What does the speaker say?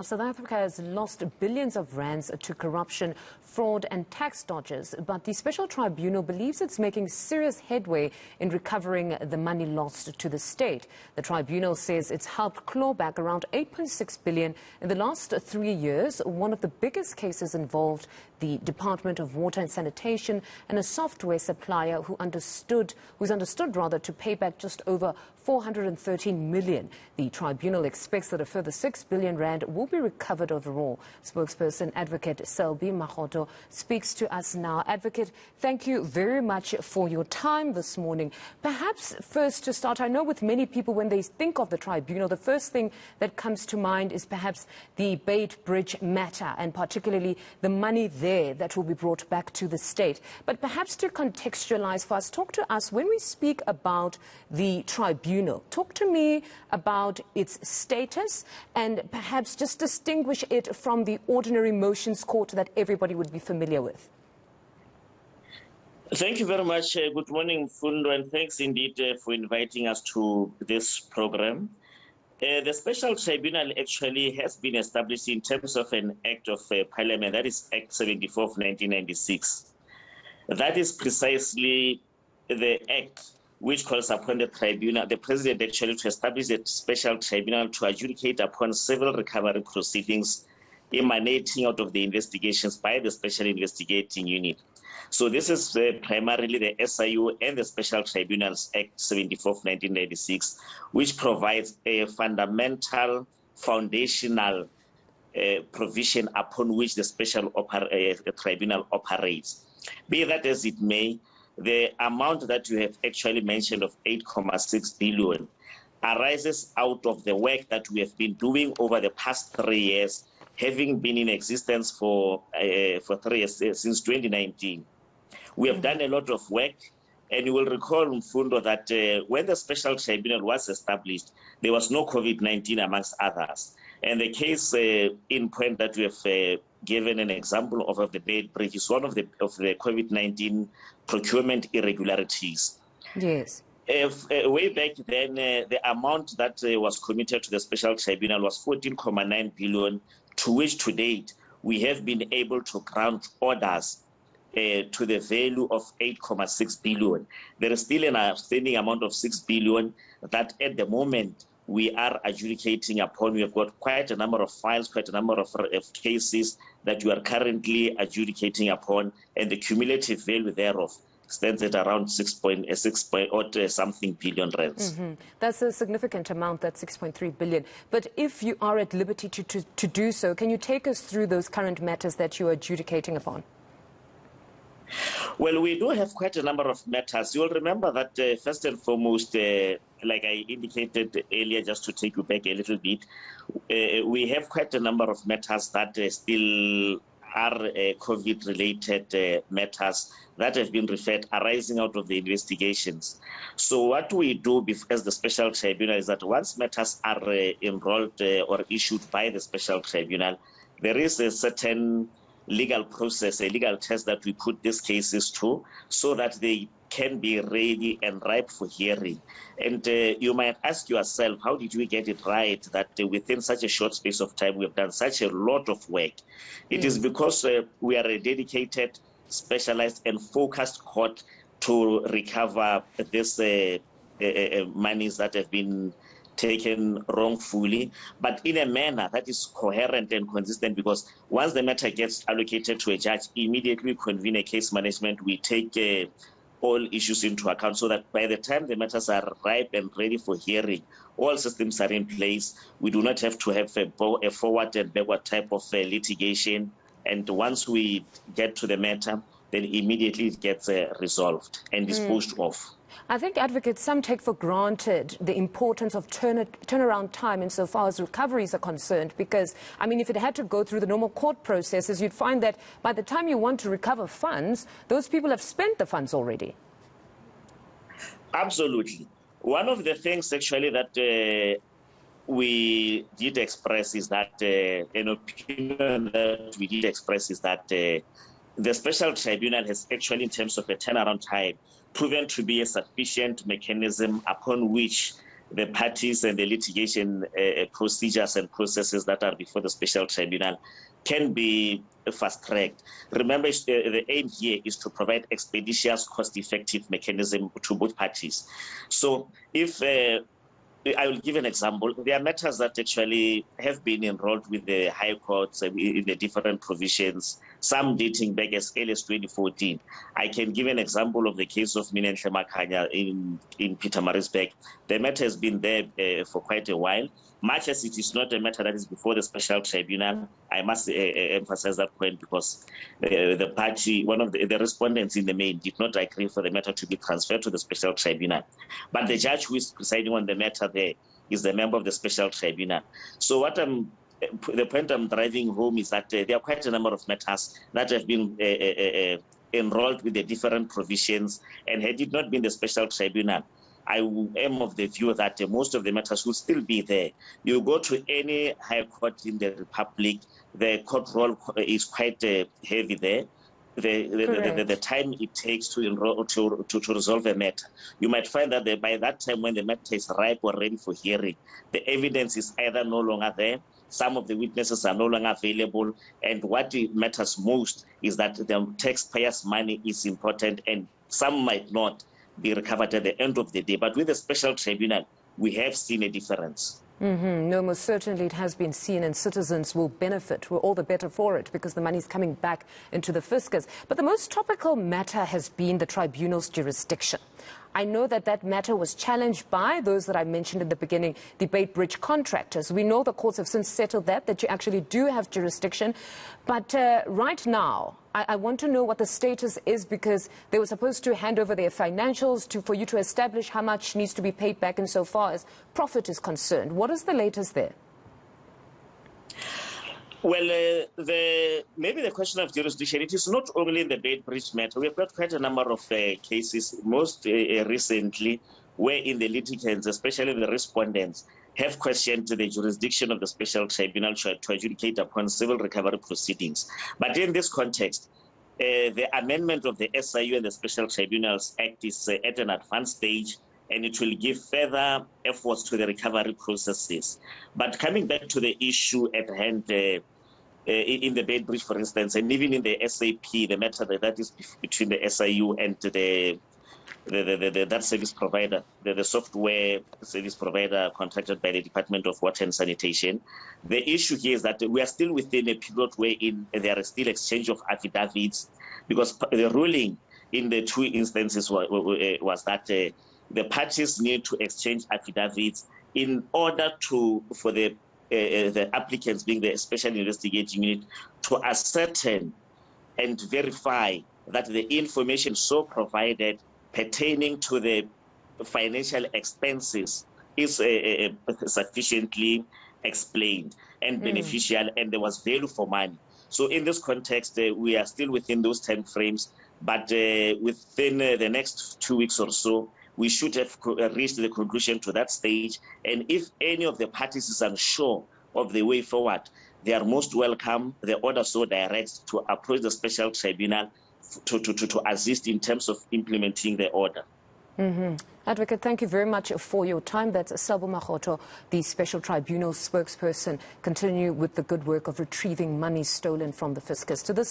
South Africa has lost billions of rands to corruption, fraud and tax dodgers, but the Special Tribunal believes it's making serious headway in recovering the money lost to the state. The tribunal says it's helped claw back around 8.6 billion in the last 3 years. One of the biggest cases involved the Department of Water and Sanitation and a software supplier who's understood to pay back just over 413 million. The tribunal expects that a further 6 billion rand will be recovered overall. Spokesperson Advocate Selby Makgotho speaks to us now. Advocate, thank you very much for your time this morning. Perhaps first to start, I know with many people when they think of the tribunal, the first thing that comes to mind is perhaps the Beit Bridge matter and particularly the money there that will be brought back to the state. But perhaps to contextualize for us, talk to us when we speak about the tribunal. Talk to me about its status and perhaps just distinguish it from the ordinary motions court that everybody would be familiar with. Thank you very much. Good morning, Fundo, and thanks indeed for inviting us to this program. The Special Tribunal actually has been established in terms of an Act of Parliament, that is Act 74 of 1996. That is precisely the Act which calls upon the tribunal, the President actually, to establish a special tribunal to adjudicate upon several recovery proceedings emanating out of the investigations by the Special Investigating Unit. So this is primarily the SIU and the Special Tribunals Act 74 of 1996, which provides a fundamental, foundational provision upon which the Special Tribunal operates. Be that as it may, the amount that you have actually mentioned of 8.6 billion arises out of the work that we have been doing over the past 3 years, having been in existence for 3 years, since 2019. We have done a lot of work, and you will recall, Mfundo, that when the Special Tribunal was established, there was no COVID-19 amongst others. And the case in point that we have given an example of the Beit Bridge is one of the COVID-19 procurement irregularities. Yes. Way back then, the amount that was committed to the Special Tribunal was 14.9 billion, to which to date we have been able to grant orders to the value of 8.6 billion. There is still an outstanding amount of 6 billion that at the moment we are adjudicating upon. We have got quite a number of files, quite a number of cases that we are currently adjudicating upon, and the cumulative value thereof stands at around 6.6 something billion rands. That's a significant amount, that's 6.3 billion. But if you are at liberty to do so, can you take us through those current matters that you are adjudicating upon? Well, we do have quite a number of matters. You'll remember that first and foremost, like I indicated earlier, just to take you back a little bit, we have quite a number of matters that still are COVID-related matters that have been referred arising out of the investigations. So what we do as the Special Tribunal is that once matters are enrolled or issued by the Special Tribunal, there is a certain legal process, a legal test that we put these cases to so that they can be ready and ripe for hearing. And you might ask yourself, how did we get it right that within such a short space of time we have done such a lot of work? It is because we are a dedicated, specialized and focused court to recover this monies that have been taken wrongfully, but in a manner that is coherent and consistent, because once the matter gets allocated to a judge, immediately convene a case management. We take all issues into account so that by the time the matters are ripe and ready for hearing, all systems are in place. We do not have to have a forward and backward type of litigation. And once we get to the matter, then immediately it gets resolved and disposed of. I think, advocates, some take for granted the importance of turnaround time insofar as recoveries are concerned, because, I mean, if it had to go through the normal court processes, you'd find that by the time you want to recover funds, those people have spent the funds already. Absolutely. One of the things actually that we did express is that, an opinion that we did express is that the Special Tribunal has actually, in terms of a turnaround time, proven to be a sufficient mechanism upon which the parties and the litigation procedures and processes that are before the Special Tribunal can be fast-tracked. Remember, the aim here is to provide expeditious, cost-effective mechanism to both parties. So if I will give an example. There are matters that actually have been enrolled with the high courts in the different provisions, some dating back as early as 2014. I can give an example of the case of eNCA in Pietermaritzburg. The matter has been there for quite a while. Much as it is not a matter that is before the Special Tribunal, I must emphasize that point because the party, one of the respondents in the main, did not agree for the matter to be transferred to the Special Tribunal. But the judge who is presiding on the matter there is the member of the Special Tribunal. So the point I'm driving home is that there are quite a number of matters that have been enrolled with the different provisions, and had it not been the Special Tribunal, I am of the view that most of the matters will still be there. You go to any high court in the Republic, the court roll is quite heavy there. The time it takes to resolve a matter. You might find that by that time when the matter is ripe or ready for hearing, the evidence is either no longer there, some of the witnesses are no longer available, and what matters most is that the taxpayers' money is important, and some might not be recovered at the end of the day. But with the Special Tribunal, we have seen a difference. No, most certainly it has been seen, and citizens will benefit. We're all the better for it because the money is coming back into the fiscus. But the most topical matter has been the tribunal's jurisdiction. I know that matter was challenged by those that I mentioned in the beginning, the Bait Bridge contractors. We know the courts have since settled that you actually do have jurisdiction. But right now, I want to know what the status is, because they were supposed to hand over their financials for you to establish how much needs to be paid back insofar as profit is concerned. What is the latest there? Well, maybe the question of jurisdiction, it is not only in the Bait Bridge matter. We have got quite a number of cases, most recently, where in the litigants, especially the respondents, have questioned the jurisdiction of the Special Tribunal to adjudicate upon civil recovery proceedings. But in this context, the amendment of the SIU and the Special Tribunals Act is at an advanced stage, and it will give further efforts to the recovery processes. But coming back to the issue at hand, in the Bait Bridge, for instance, and even in the SAP, the matter that is between the SIU and that service provider, the software service provider contracted by the Department of Water and Sanitation, the issue here is that we are still within a period wherein there is still exchange of affidavits, because the ruling in the two instances was that the parties need to exchange affidavits in order for the applicants, being the special investigating unit, to ascertain and verify that the information so provided pertaining to the financial expenses is sufficiently explained and beneficial, and there was value for money. So in this context, we are still within those time frames, but within the next 2 weeks or so, we should have reached the conclusion to that stage. And if any of the parties is unsure of the way forward, they are most welcome, the order so directs, to approach the Special Tribunal to assist in terms of implementing the order. Advocate, thank you very much for your time. That's Selby Makgotho, the Special Tribunal spokesperson. Continue with the good work of retrieving money stolen from the fiscus. To this